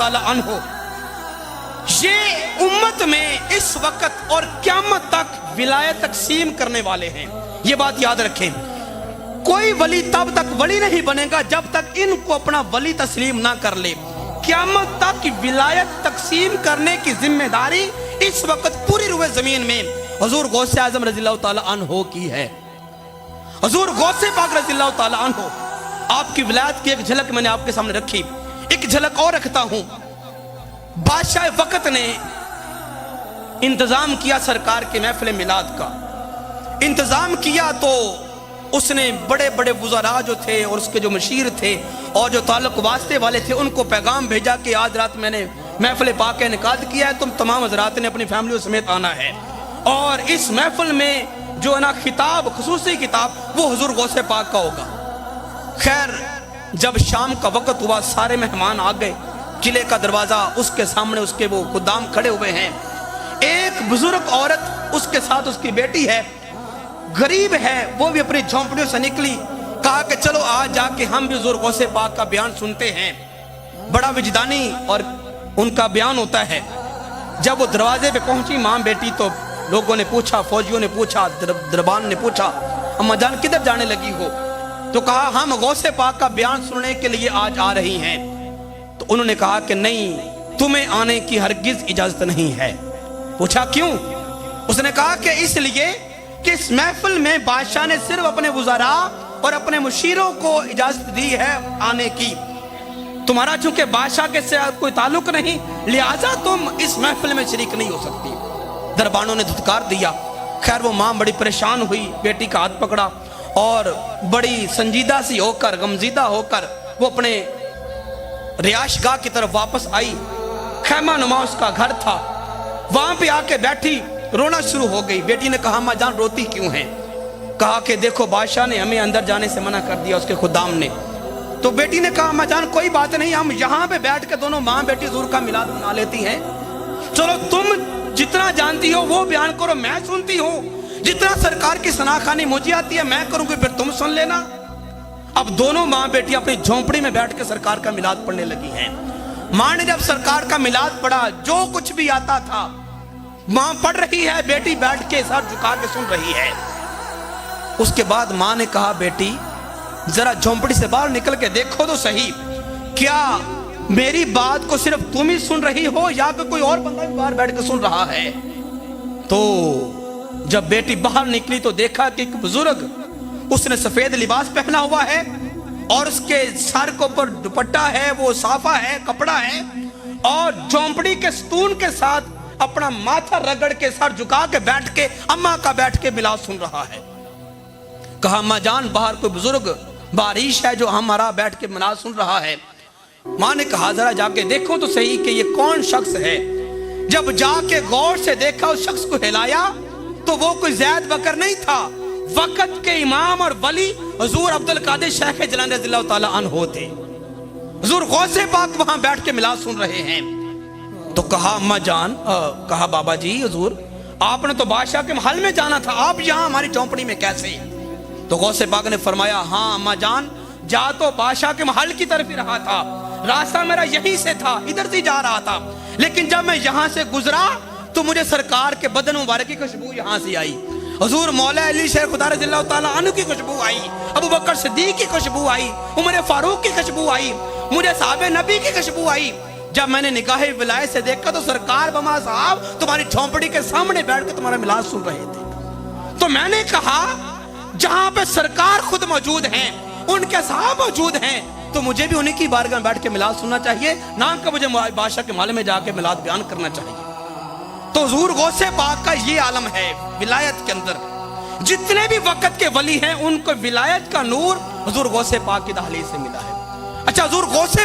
ताला अन्हो, ये उम्मत में इस वक्त और क़यामत तक विलायत तकसीम करने वाले हैं। ये बात याद रखें, कोई वली तब तक वली नहीं बनेगा जब तक इनको अपना वली तस्लीम ना कर ले। क़यामत तक विलायत तकसीम करने की जिम्मेदारी इस वक्त पूरी रुए जमीन में हुजूर गौसे आज़म रज़ियल्लाहु ताला अन्हो की है। हुजूर गौसे पाक रज़ियल्लाहु ताला अन्हो, आपकी विलायत की एक झलक मैंने आपके सामने रखी, एक झलक और रखता हूं। बादशाह वक्त ने इंतजाम किया सरकार के महफिल मिलाद का, इंतजाम किया तो उसने बड़े बड़े वज़रा जो थे और उसके जो मशीर थे और जो ताल्लुक वास्ते वाले थे उनको पैगाम भेजा कि आज रात मैंने महफिल पाक का इनेकाद किया है, तुम तमाम हज़रात ने अपनी फैमिली समेत आना है और इस महफिल में जो है ना खिताब, खुसूसी किताब, वो हुजूर गौसे पाक का होगा। खैर, जब शाम का वक्त हुआ, सारे मेहमान आ गए, किले का दरवाजा उसके सामने उसके वो खुदाम खड़े हुए हैं। एक बुजुर्ग औरत उसके साथ उसकी बेटी है, गरीब है, वो भी अपनी झोंपड़ियों से निकली, कहा कि चलो आज जाके हम भी हुजूर गौसे पाक का बयान सुनते हैं। बड़ा विजदानी और उनका बयान होता है। जब वो दरवाजे पे पहुंची मां बेटी, तो लोगों ने पूछा, फौजियों ने पूछा, दरबान ने पूछा, अम्मा जान किधर जाने लगी हो? तो कहा हम गौसे पाक का बयान सुनने के लिए आज आ रही हैं। तो उन्होंने कहा कि नहीं, तुम्हें आने की हरगिज इजाजत नहीं है। पूछा क्यों? उसने कहा कि इसलिए कि इस महफिल में बादशाह ने सिर्फ अपने वज़रा और अपने मुशीरों को इजाजत दी है आने की, तुम्हारा चूंकि बादशाह के साथ कोई ताल्लुक नहीं, लिहाजा तुम इस महफिल में शरीक नहीं हो सकती। दरबानों ने धुतकार दिया। खैर, वो मां बड़ी परेशान हुई, बेटी का हाथ पकड़ा और बड़ी संजीदा सी होकर, गमजीदा होकर वो अपने रिहायशगाह की तरफ वापस आई। खैमा नुमा उसका घर था, वहां पे आके बैठी, रोना शुरू हो गई। बेटी ने कहा अम्मा जान रोती क्यों है? कहा कि देखो बादशाह ने हमें अंदर जाने से मना कर दिया, उसके खुदाम ने। तो बेटी ने कहा अम्मा जान कोई बात नहीं, हम यहाँ पे बैठ के दोनों माँ बेटी हुजूर का मिलाद मना लेती हैं। चलो तुम जितना जानती हो वो बयान करो, मैं सुनती हूँ। जितना सरकार की सनाखानी मुझे आती है मैं करूंगी, फिर तुम सुन लेना। अब दोनों माँ बेटी अपनी झोंपड़ी में बैठ के सरकार का मिलाद पढ़ने लगी हैं। माँ ने जब सरकार का मिलाद पढ़ा, जो कुछ भी आता था माँ पढ़ रही है, बेटी बैठ के सर झुका के सुन रही है। उसके बाद माँ ने कहा बेटी जरा झोंपड़ी से बाहर निकल के देखो तो सही, क्या मेरी बात को सिर्फ तुम ही सुन रही हो या कि कोई और बंदा भी बाहर बैठ के सुन रहा है? तो जब बेटी बाहर निकली तो देखा कि एक बुजुर्ग, उसने सफेद लिबास पहना हुआ है और उसके सर के ऊपर दुपट्टा है, वो साफा है, कपड़ा है और झोंपड़ी के सतून के साथ अपना माथा रगड़ के सर झुका के बैठ के अम्मा का बैठ के मिलाद सुन रहा है। कहा अम्मा जान बाहर कोई बुजुर्ग बारिश है जो हमारा बैठ के मिलाद सुन रहा है। माँ ने कहा जरा जाके देखो तो सही कि ये कौन शख्स है। जब जाके गौर से देखा, उस शख्स को हिलाया तो वो कोई ज़ैद बकर नहीं था, वक्त के इमाम और वली हुजूर अब्दुल कादिर शेख जिलानी रज़ियल्लाहु ताला अन्हो थे। हुजूर गौसे पाक वहां बैठ के मिलाद सुन रहे हैं। तो कहा अम्मा जान, कहा बाबा जी हुजूर आपने तो बादशाह के महल में जाना था, आप यहाँ हमारी झोंपड़ी में कैसे? तो गौसे पाक ने फरमाया हाँ अम्मा जान, जा तो बादशाह के महल की तरफ ही रहा था, रास्ता मेरा यहीं से था, इधर से जा रहा था, लेकिन जब मैं यहाँ से गुजरा तो मुझे सरकार के बदन मुबारक की खुशबू यहाँ से आई। हुजूर मौला अली शेर खुदा रज़ियल्लाहु ताला अन्हु की खुशबू आई, अबू बकर सिद्दीक की खुशबू आई, उमर फारूक की खुशबू आई, मुझे साहबे नबी की खुशबू आई। जब मैंने निगाहे विलायत से देखा तो सरकार बमा साहब तुम्हारी झोंपड़ी के सामने बैठ कर तुम्हारा मिलाद सुन रहे थे। तो मैंने कहा जहां पे सरकार खुद मौजूद हैं, उनके साहब मौजूद हैं, तो मुझे भी उन्हीं की बारगाह में बैठ के मिलाद सुनना चाहिए, ना कि मुझे बादशाह के महल में जाके मिलाद बयान करना चाहिए। तो हुजूर गौसे पाक का ये आलम है विलायत के अंदर। जितने भी वक्त के वली हैं उनको विलायत का नूर हुजूर गौसे पाक की दहलीज से मिला है। अच्छा, हुजूर गौसे